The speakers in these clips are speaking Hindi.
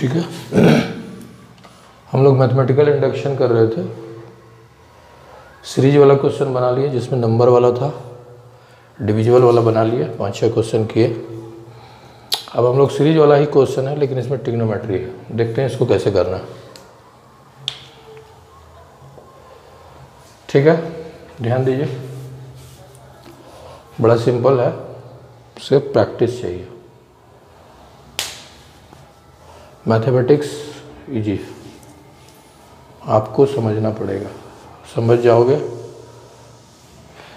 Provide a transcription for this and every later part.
ठीक है। हम लोग मैथमेटिकल इंडक्शन कर रहे थे, सीरीज वाला क्वेश्चन बना लिए जिसमें नंबर वाला था, डिविजिबल वाला बना लिया, 5-6 क्वेश्चन किए। अब हम लोग सीरीज वाला ही क्वेश्चन है लेकिन इसमें ट्रिग्नोमेट्री है, देखते हैं इसको कैसे करना है। ठीक है, ध्यान दीजिए, बड़ा सिंपल है, सिर्फ प्रैक्टिस चाहिए। मैथमेटिक्स इजी, आपको समझना पड़ेगा, समझ जाओगे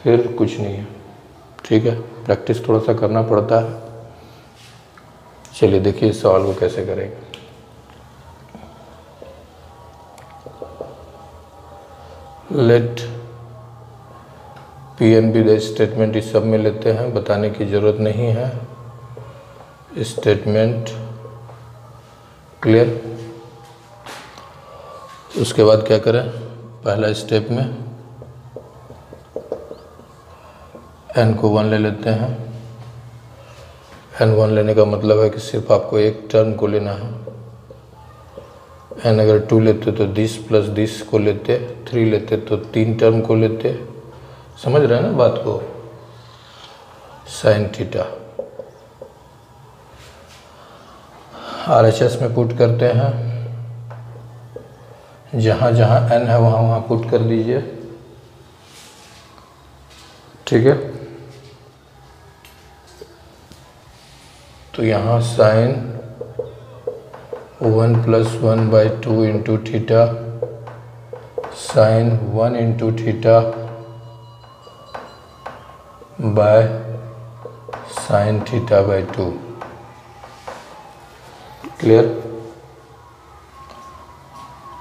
फिर कुछ नहीं है। ठीक है, प्रैक्टिस थोड़ा सा करना पड़ता है। चलिए देखिए इस सवाल को कैसे करेंगे। Let P n be the statement, इस सब में लेते हैं, बताने की ज़रूरत नहीं है। Statement clear. उसके बाद क्या करें, पहला स्टेप में n को 1 ले लेते हैं। n 1 लेने का मतलब है कि सिर्फ आपको एक टर्म को लेना है। n अगर 2 लेते तो दिस प्लस दिस को लेते, 3 लेते तो 3 टर्म को लेते। समझ रहे हैं ना बात को। साइन थीटा RHS में पुट करते हैं, जहाँ जहाँ n है वहाँ वहाँ पुट कर दीजिए। ठीक है, तो यहाँ sine 1 + 1/2 into theta, sine 1 into theta by sine θ/2। Clear.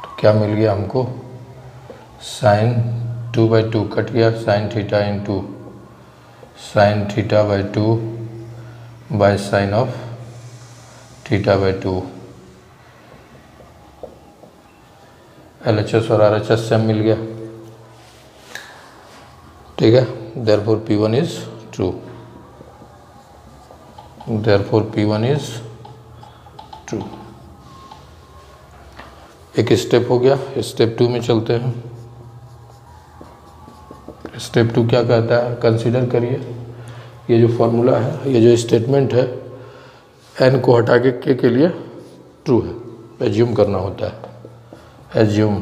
तो क्या मिल गया हमको, साइन 2/2 कट गया, sine theta into sine θ/2 by sine of θ/2। LHS और RHS से मिल गया। ठीक है, therefore P1 is true, therefore P1 is true। एक स्टेप हो गया, स्टेप 2 में चलते हैं। स्टेप 2 क्या कहता है, कंसीडर करिए ये जो फॉर्मूला है, ये जो स्टेटमेंट है, n को हटा के लिए ट्रू है, एज्यूम करना होता है। Assume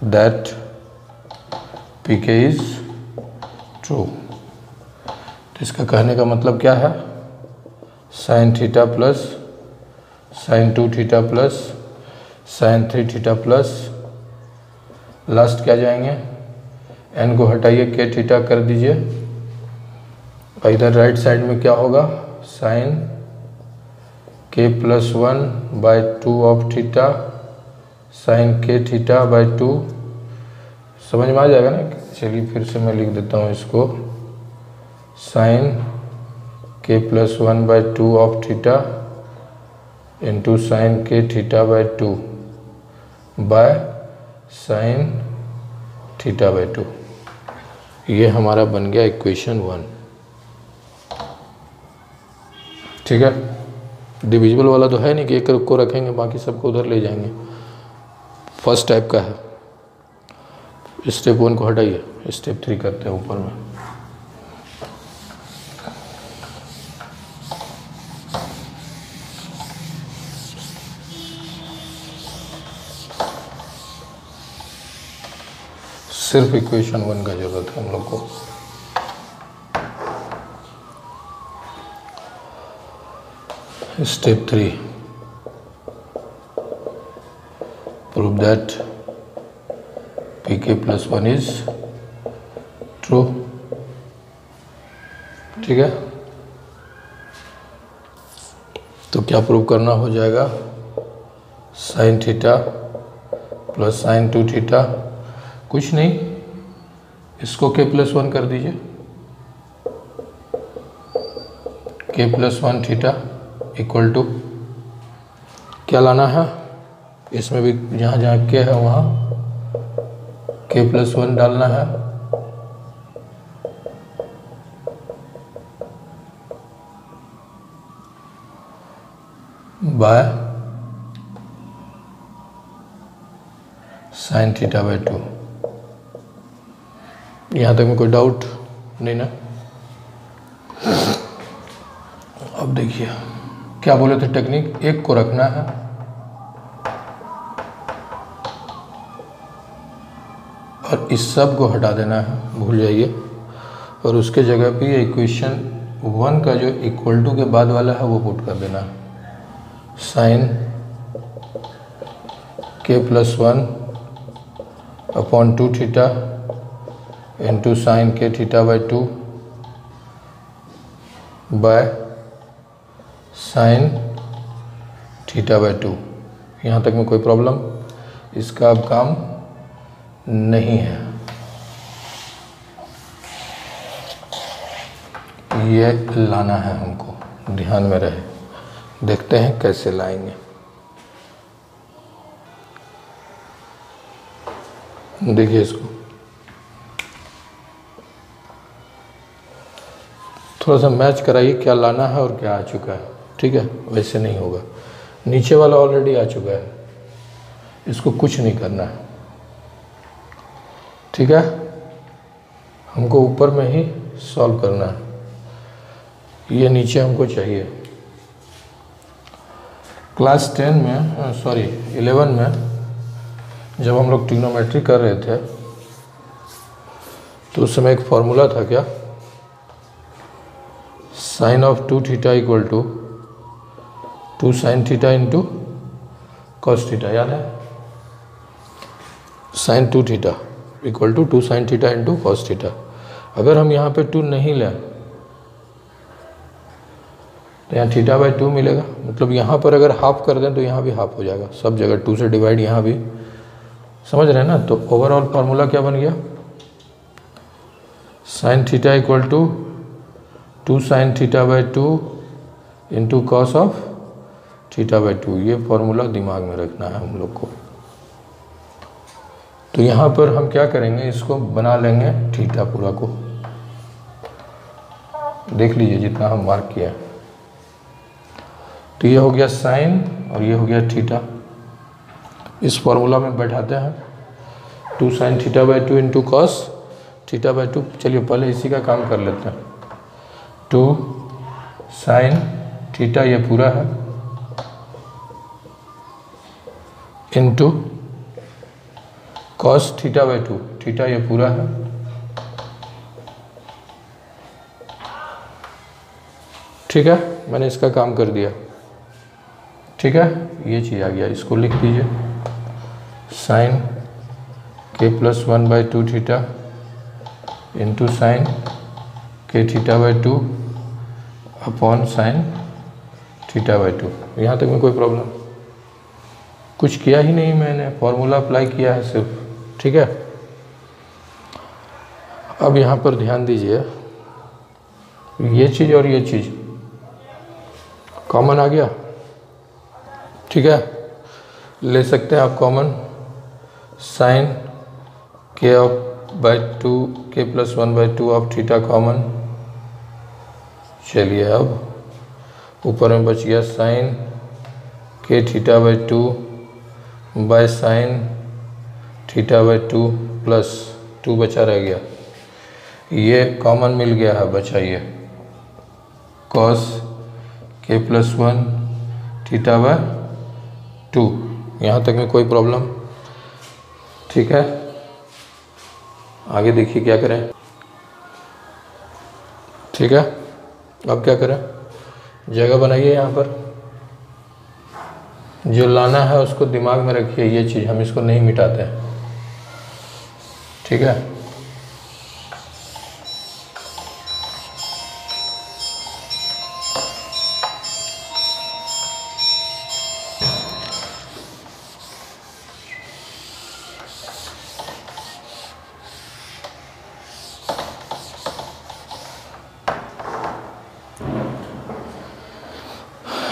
that pk is true. तो इसका कहने का मतलब क्या है, sine theta plus sign 2 theta plus sign 3 theta plus last क्या जाएंगे, n को हटाइए k थीटा कर दीजिए। इधर राइट साइड में क्या होगा, sine k + 1/2 of theta sine k θ/2। समझ में आ जाएगा ना। चलिए फिर से मैं लिख देता हूँ इसको, sine k + 1/2 of theta into sine k θ/2 by sine θ/2। ये हमारा बन गया इक्वेशन 1। ठीक है, डिविजिबल वाला तो है नहीं कि एक को रखेंगे बाकी सबको उधर ले जाएंगे। फर्स्ट टाइप का है। स्टेप 1 को हटाइए, स्टेप 3 करते हैं ऊपर में। सिर्फ इक्वेशन 1 का जरूरत है हम लोग को। Step 3, prove that pk + 1 is true. ठीक है, तो क्या प्रूव करना हो जाएगा, sine theta plus sign 2 theta, कुछ नहीं, इसको k + 1 कर दीजिए, k + 1 थीटा इक्वल टू क्या लाना है, इसमें भी जहाँ जहाँ k है वहाँ k + 1 डालना है, बाय साइन थीटा बाई 2। यहाँ तक में कोई डाउट नहीं ना? अब देखिए क्या बोले थे टेक्निक, एक को रखना है और इस सब को हटा देना है, भूल जाइए, और उसके जगह पे इक्वेशन 1 का जो इक्वल टू के बाद वाला है वो पुट कर देना है। Sine k plus 1 upon 2 theta into sine k theta by 2 by sine theta by 2। यहाँ तक में कोई प्रॉब्लम? इसका अब काम नहीं है, ये लाना है हमको, ध्यान में रहे। देखते हैं कैसे लाएंगे। देखिए इसको थोड़ा सा मैच कराइए, क्या लाना है और क्या आ चुका है। ठीक है, वैसे नहीं होगा। नीचे वाला ऑलरेडी आ चुका है, इसको कुछ नहीं करना है। ठीक है, हमको ऊपर में ही सॉल्व करना है। ये नीचे हमको चाहिए। क्लास 10 में, सॉरी 11 में जब हम लोग ट्रिग्नोमेट्री कर रहे थे तो उस समय एक फॉर्मूला था, क्या? Sine of 2 theta equal to 2 sine theta into cos theta, याद है? Sine 2 theta equal to 2 sine theta into cos theta. अगर हम यहाँ पे 2 नहीं लें तो यहाँ थीटा बाई 2 मिलेगा। मतलब यहाँ पर अगर हाफ कर दें तो यहाँ भी हाफ हो जाएगा, सब जगह 2 से डिवाइड, यहाँ भी। समझ रहे हैं ना? तो ओवरऑल फार्मूला क्या बन गया? Sine theta equal to 2 sine theta by 2 into cos of theta by 2। ये फार्मूला दिमाग में रखना है हम लोग को। तो यहाँ पर हम क्या करेंगे, इसको बना लेंगे थीटा पूरा को। देख लीजिए जितना हम मार्क किया। तो ये हो गया साइन और ये हो गया थीटा। इस फॉर्मूला में बैठाते हैं 2 sine theta by 2 into cos theta by 2। चलिए पहले इसी का काम कर लेते हैं। 2 साइन थीटा ये पूरा है into cos theta by 2, theta ये पूरा है, ठीक है? मैंने इसका काम कर दिया। ठीक है, ये चीज़ आ गया। इसको लिख दीजिए, sine k plus 1 by 2 theta into sine k theta by 2 upon sine theta by 2। यहाँ तक में कोई प्रॉब्लम? कुछ किया ही नहीं, मैंने फॉर्मूला अप्लाई किया है सिर्फ। ठीक है, अब यहाँ पर ध्यान दीजिए, ये चीज़ और ये चीज़ कॉमन आ गया। ठीक है, ले सकते हैं आप common, sine k of by 2 k plus 1 by 2 of theta common. चलिए अब ऊपर में बच गया sine k theta by 2 by sine theta by 2 plus 2 बचा रह गया। ये कॉमन मिल गया है, बचा ये cos k plus 1 theta by 2। यहाँ तक में कोई प्रॉब्लम? ठीक है, आगे देखिए क्या करें। ठीक है, अब क्या करें, जगह बनाइए यहाँ पर। जो लाना है उसको दिमाग में रखिए, ये चीज़ हम इसको नहीं मिटाते हैं। ठीक है,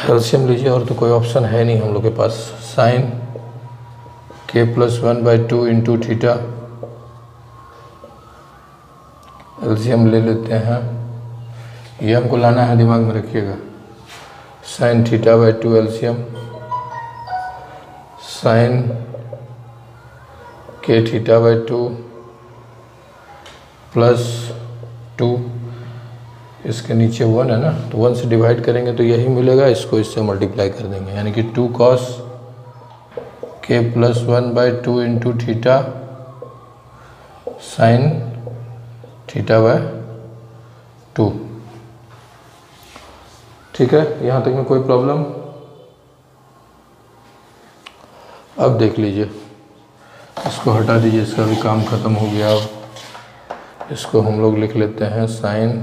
एलसीएम लीजिए, और तो कोई ऑप्शन है नहीं हम लोग के पास। Sine k plus 1 by 2 into theta, LCM ले लेते हैं। ये हमको लाना है, दिमाग में रखिएगा। Sine theta by 2 LCM, sine k theta by 2 plus 2, इसके नीचे 1 है ना, तो 1 से डिवाइड करेंगे तो यही मिलेगा, इसको इससे मल्टीप्लाई कर देंगे, यानी कि 2 cos के plus 1 by 2 into theta sine theta by 2। ठीक है, यहाँ तक में कोई प्रॉब्लम? अब देख लीजिए, इसको हटा दीजिए, इसका भी काम ख़त्म हो गया। अब इसको हम लोग लिख लेते हैं साइन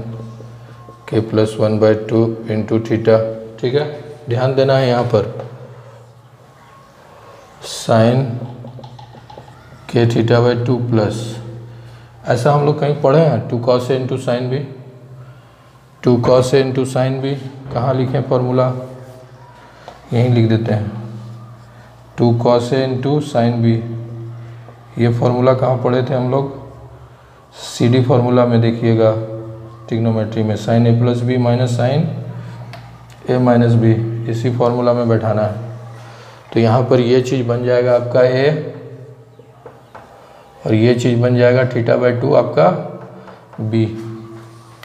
के प्लस 1 बाई 2 इंटू थीटा। ठीक है, ध्यान देना है यहाँ पर, sign k theta by 2 plus, ऐसा हम लोग कहीं पढ़े हैं 2 cos ए इंटू साइन बी, 2 cos ए इंटू साइन बी, कहाँ लिखें फॉर्मूला? यहीं लिख देते हैं 2 cos ए इंटू साइन बी। ये फार्मूला कहाँ पढ़े थे हम लोग? CD फार्मूला में देखिएगा, ट्रिग्नोमेट्री में, साइन ए प्लस बी माइनस साइन ए माइनस बी, इसी फार्मूला में बैठाना है। तो यहाँ पर ये चीज़ बन जाएगा आपका ए, और ये चीज़ बन जाएगा थीटा बाई 2 आपका बी।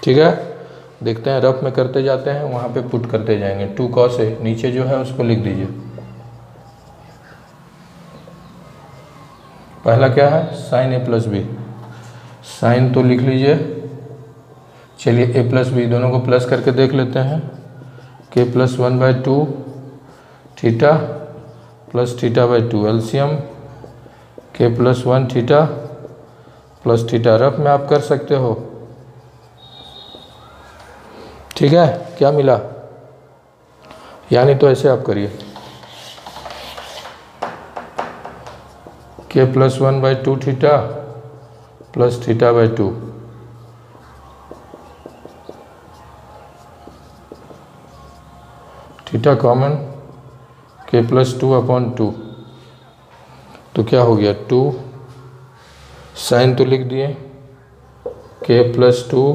ठीक है, देखते हैं, रफ में करते जाते हैं, वहाँ पे पुट करते जाएंगे। 2 cos ए नीचे जो है उसको लिख दीजिए। पहला क्या है? साइन ए प्लस बी, साइन तो लिख लीजिए, चलिए ए प्लस बी दोनों को प्लस करके देख लेते हैं। K plus 1 by 2 theta plus theta by 2, LCM K plus 1 theta plus theta, rough में आप कर सकते हो। ठीक है, क्या मिला? यानी तो ऐसे आप करिए, के plus 1 by 2 theta plus theta by 2, theta common, के प्लस 2 अपॉन 2, तो क्या हो गया 2, साइन तो लिख दिए, के plus 2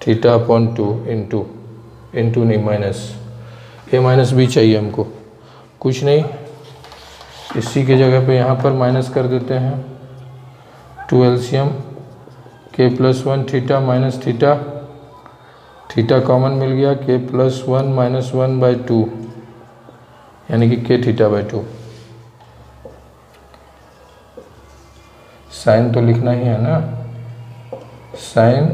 theta upon 2 into, into नहीं माइनस, ए माइनस बी चाहिए हमको, कुछ नहीं, इसी के जगह पे यहाँ पर माइनस कर देते हैं। 2 LCM K plus 1 theta minus theta, theta common मिल गया, के प्लस 1 माइनस 1 बाई 2, यानी कि के थीटा बाई 2। साइन तो लिखना ही है ना, साइन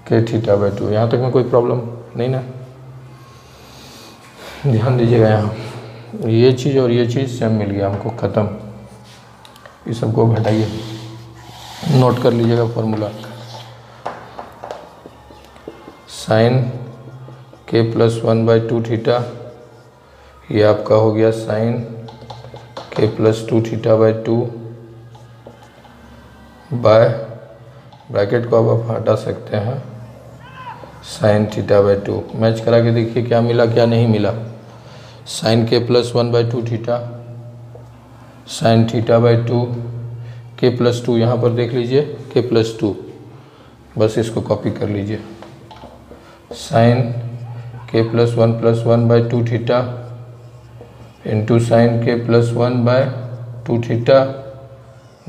के थीटा बाई 2, यहाँ तक में कोई प्रॉब्लम नहीं ना? ध्यान दीजिएगा, यहाँ ये चीज़ और ये चीज़ सेम मिल गया हमको, ख़त्म। ये सबको घटाइए, नोट कर लीजिएगा फॉर्मूला, साइन के प्लस 1 बाई 2 थीटा, ये आपका हो गया साइन के plus 2 theta by 2 by, bracket को अब आप हटा सकते हैं, साइन थीटा बाई 2। मैच करा के देखिए क्या मिला क्या नहीं मिला। साइन के plus 1 by 2 theta, sign theta by 2, के प्लस 2, यहाँ पर देख लीजिए के प्लस 2, बस इसको कॉपी कर लीजिए, साइन के plus 1 by 2 theta into sine के plus 1 by 2 theta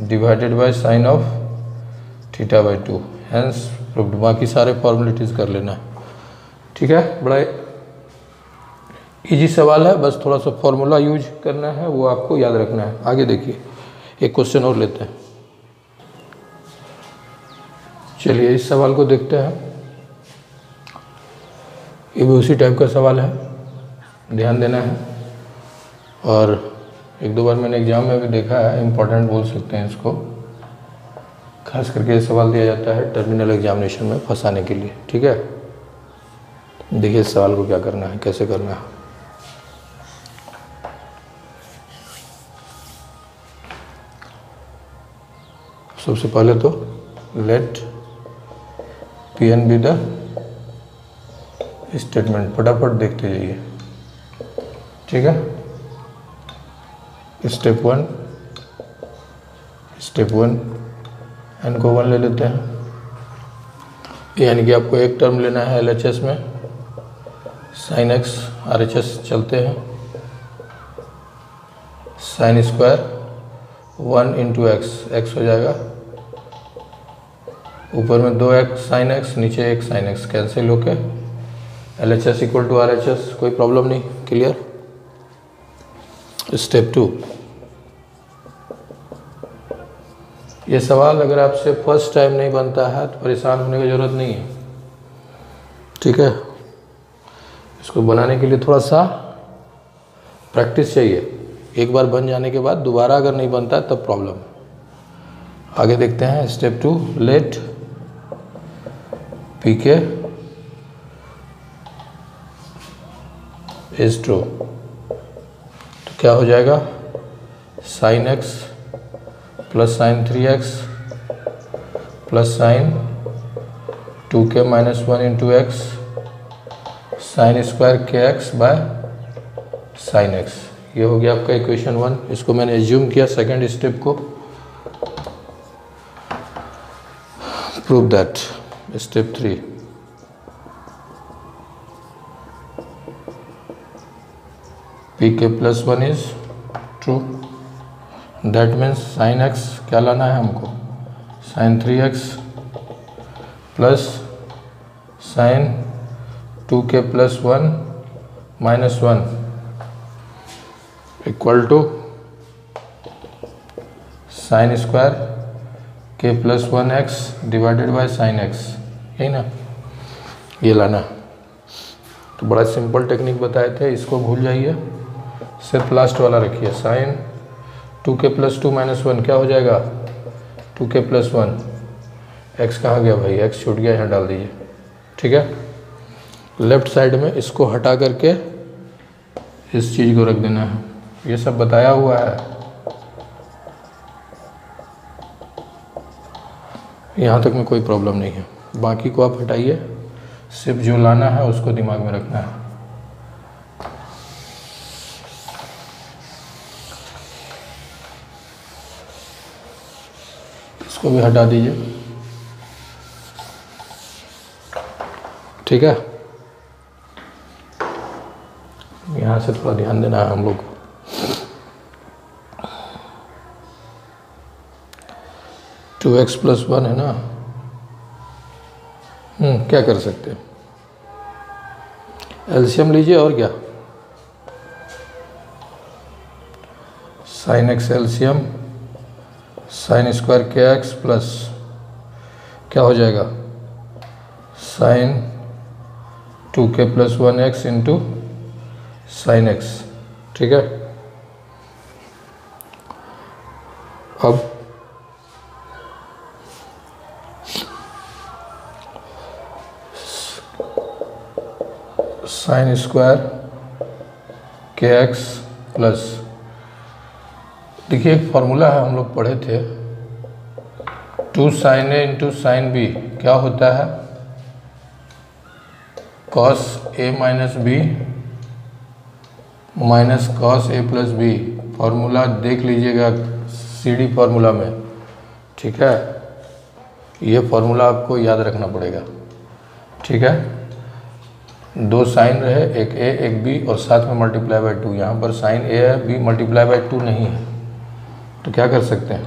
divided by sine of theta by 2, hence proved. बाकी सारे फॉर्मेलिटीज़ कर लेना है। ठीक है, बड़ा इजी सवाल है, बस थोड़ा सा फॉर्मूला यूज करना है, वो आपको याद रखना है। आगे देखिए, एक क्वेश्चन और लेते हैं। चलिए इस सवाल को देखते हैं, ये भी उसी टाइप का सवाल है, ध्यान देना है। और एक दो बार मैंने एग्जाम में भी देखा है, इम्पोर्टेंट बोल सकते हैं इसको, खास करके ये सवाल दिया जाता है टर्मिनल एग्जामिनेशन में फंसाने के लिए। ठीक है, देखिए इस सवाल को क्या करना है, कैसे करना है। सबसे पहले तो let P n be the statement, फटाफट देखते जाइए। ठीक है, स्टेप वन एन को 1 ले लेते हैं, यानी कि आपको एक टर्म लेना है LHS में, साइन एक्स RHS चलते हैं, साइन स्क्वायर 1 इंटू एक्स हो जाएगा, ऊपर में 2x साइन एक्स, नीचे 1 साइन एक्स, कैंसिल होके LHS इक्वल टू RHS, कोई प्रॉब्लम नहीं, क्लियर। स्टेप 2, ये सवाल अगर आपसे फर्स्ट टाइम नहीं बनता है तो परेशान होने की ज़रूरत नहीं है, ठीक है। इसको बनाने के लिए थोड़ा सा प्रैक्टिस चाहिए, एक बार बन जाने के बाद दोबारा अगर नहीं बनता है तब प्रॉब्लम। आगे देखते हैं step 2, let PK is true, तो क्या हो जाएगा, sine x plus sine 3x plus sine 2k minus 1 into x sine square kx by sine x, ये हो गया आपका इक्वेशन 1। इसको मैंने एज्यूम किया सेकंड स्टेप को, prove that. Step 3, PK plus 1 is true, that means sine x क्या लाना है हमको, sine 3x plus sine 2k plus 1 minus 1 equal to sine square k plus 1x divided by sine x, यही ना, ये लाना। तो बड़ा सिंपल टेक्निक बताए थे, इसको भूल जाइए, सिर्फ लास्ट वाला रखिए। साइन 2k प्लस 2 माइनस 1 क्या हो जाएगा, 2k प्लस 1, x कहाँ गया भाई, x छूट गया, यहाँ डाल दीजिए, ठीक है। लेफ्ट साइड में इसको हटा करके इस चीज़ को रख देना है, ये सब बताया हुआ है, यहाँ तक में कोई प्रॉब्लम नहीं है। बाकी को आप हटाइए, सिर्फ जो लाना है उसको दिमाग में रखना है। इसको भी हटा दीजिए, ठीक है। यहाँ से थोड़ा ध्यान देना है हम लोग को। टू एक्स प्लस 1 है ना, क्या कर सकते हैं, एलसीएम लीजिए और क्या, sine x LCM, sine square k x plus क्या हो जाएगा, sine 2k plus 1x into sine x, ठीक है। अब sine square k x plus, देखिए एक फॉर्मूला है हम लोग पढ़े थे, 2 sine A into sine B क्या होता है, cos A minus B minus cos A plus B. Formula देख लीजिएगा CD फार्मूला में, ठीक है। ये फार्मूला आपको याद रखना पड़ेगा, ठीक है। 2 साइन रहे, एक ए एक बी और साथ में मल्टीप्लाई बाय 2, यहाँ पर साइन ए है, बी मल्टीप्लाई बाय 2 नहीं है, तो क्या कर सकते हैं,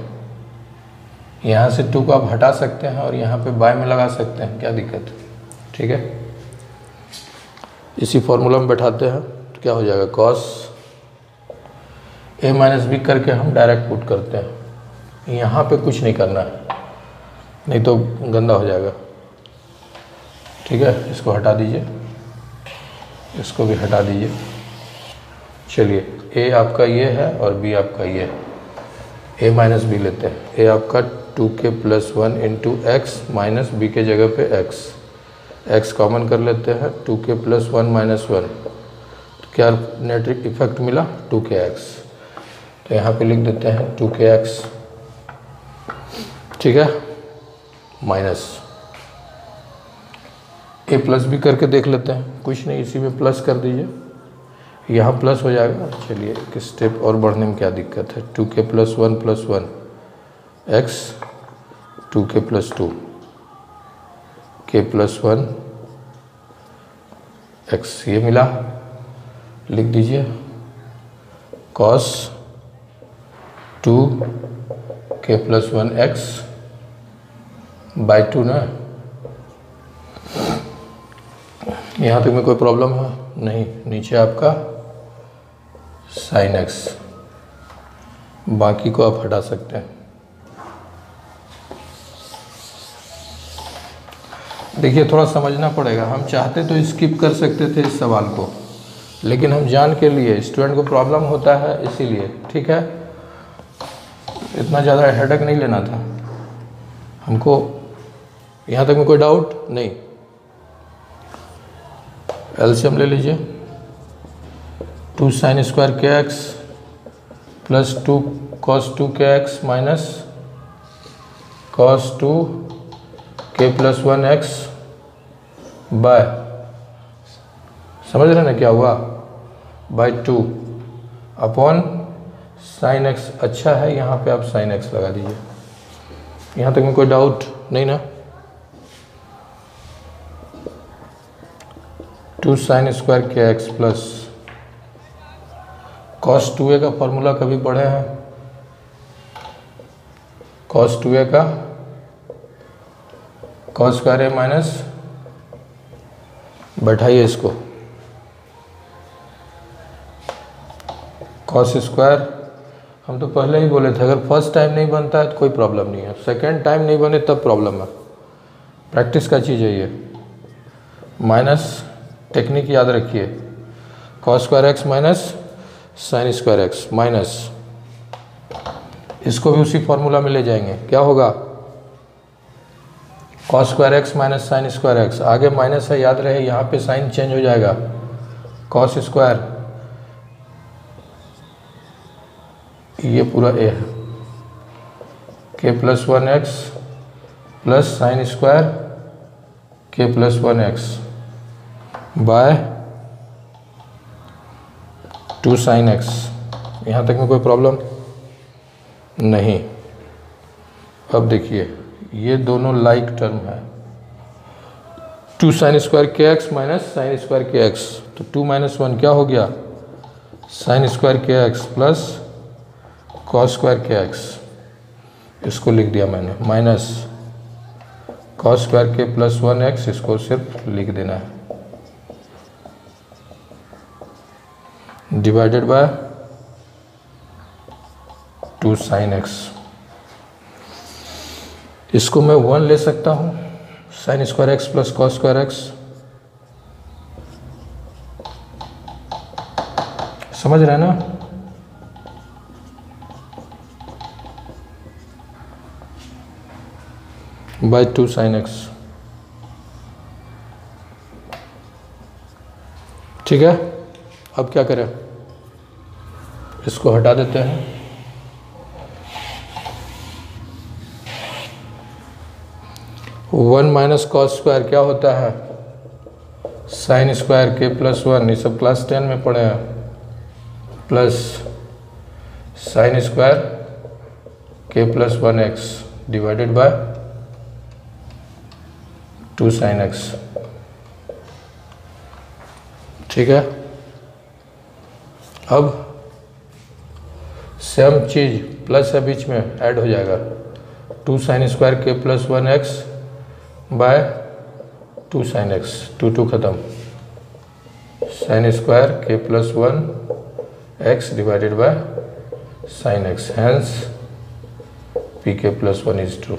यहाँ से 2 को आप हटा सकते हैं और यहाँ पे बाय में लगा सकते हैं, क्या दिक्कत है, ठीक है। इसी फॉर्मूला में बैठाते हैं तो क्या हो जाएगा, कॉस ए माइनस बी करके हम डायरेक्ट पुट करते हैं, यहाँ पे कुछ नहीं करना है, नहीं तो गंदा हो जाएगा, ठीक है। इसको हटा दीजिए, इसको भी हटा दीजिए। चलिए ए आपका ये है और बी आपका ये है, ए माइनस बी लेते हैं। ए आपका 2k plus 1 into x minus B के जगह पे एक्स कॉमन कर लेते हैं, 2k प्लस 1 माइनस 1, तो क्या नेट इफेक्ट मिला 2kx, तो यहाँ पे लिख देते हैं 2kx, ठीक है, माइनस ए प्लस बी करके देख लेते हैं, कुछ नहीं, इसी में प्लस कर दीजिए, यहाँ प्लस हो जाएगा। चलिए एक स्टेप और बढ़ने में क्या दिक्कत है, 2k plus 1 plus 1 x 2k plus 2 k plus 1 x, ये मिला, लिख दीजिए कॉस 2 के प्लस 1x बाई 2 ना। यहाँ तक में कोई प्रॉब्लम है नहीं। नीचे आपका sin x, बाकी को आप हटा सकते हैं। देखिए थोड़ा समझना पड़ेगा, हम चाहते तो स्किप कर सकते थे इस सवाल को, लेकिन हम जान के लिए स्टूडेंट को प्रॉब्लम होता है इसीलिए, ठीक है। इतना ज़्यादा हेडेक नहीं लेना था हमको। यहाँ तक में कोई डाउट नहीं। एलसीएम ले लीजिए। 2 sin square k x plus 2 cos 2 के एक्स माइनस cos 2 के प्लस 1x बाय, समझ रहे ना क्या हुआ, बाई 2 अपॉन sin x। अच्छा है, यहाँ पे आप sin x लगा दीजिए। यहाँ तक में कोई डाउट नहीं ना। 2 sin square k x plus cos 2a का फॉर्मूला कभी पढ़े हैं? cos 2a का cos स्क्वायर ए माइनस, बैठाइए इसको, cos स्क्वायर। हम तो पहले ही बोले थे अगर फर्स्ट टाइम नहीं बनता है तो कोई प्रॉब्लम नहीं है, सेकेंड टाइम नहीं बने तब प्रॉब्लम है। प्रैक्टिस का चीज़ है ये। माइनस टेक्निक याद रखिए, cos square x minus sin square x minus, इसको भी उसी फॉर्मूला में ले जाएंगे। क्या होगा? cos square x minus sin square x, आगे माइनस है याद रहे, यहाँ पे साइन चेंज हो जाएगा। cos स्क्वायर, ये पूरा ए है, K plus 1x plus sin square के plus 1x by 2 sin x। यहाँ तक में कोई प्रॉब्लम नहीं। अब देखिए ये दोनों लाइक टर्म है। 2 sin square k x minus sin square k x, तो 2 माइनस 1 क्या हो गया? sin square k x plus cos square k x, इसको लिख दिया मैंने, माइनस cos स्क्वायर के प्लस 1x, इसको सिर्फ लिख देना है, डिवाइडेड बाय 2 sin x। इसको मैं 1 ले सकता हूँ, sin square x plus cos square x, समझ रहे हैं ना? बाय 2 sin x, ठीक है। अब क्या करें, इसको हटा देते हैं। वन माइनस कॉस स्क्वायर क्या होता है? साइन स्क्वायर के प्लस 1, ये सब क्लास 10 में पढ़े हैं, प्लस साइन स्क्वायर के plus 1x divided bye 2 sin x, ठीक है। अब सेम चीज प्लस है बीच में, ऐड हो जाएगा, 2 sin स्क्वायर के plus 1x by 2 sin x, 2 खत्म, sin स्क्वायर के plus 1x divided by sin x, hence p के प्लस 1 इज ट्रू,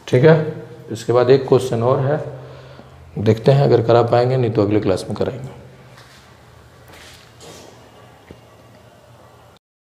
ठीक है। इसके बाद एक क्वेश्चन और है, देखते हैं अगर करा पाएंगे, नहीं तो अगले क्लास में कराएंगे।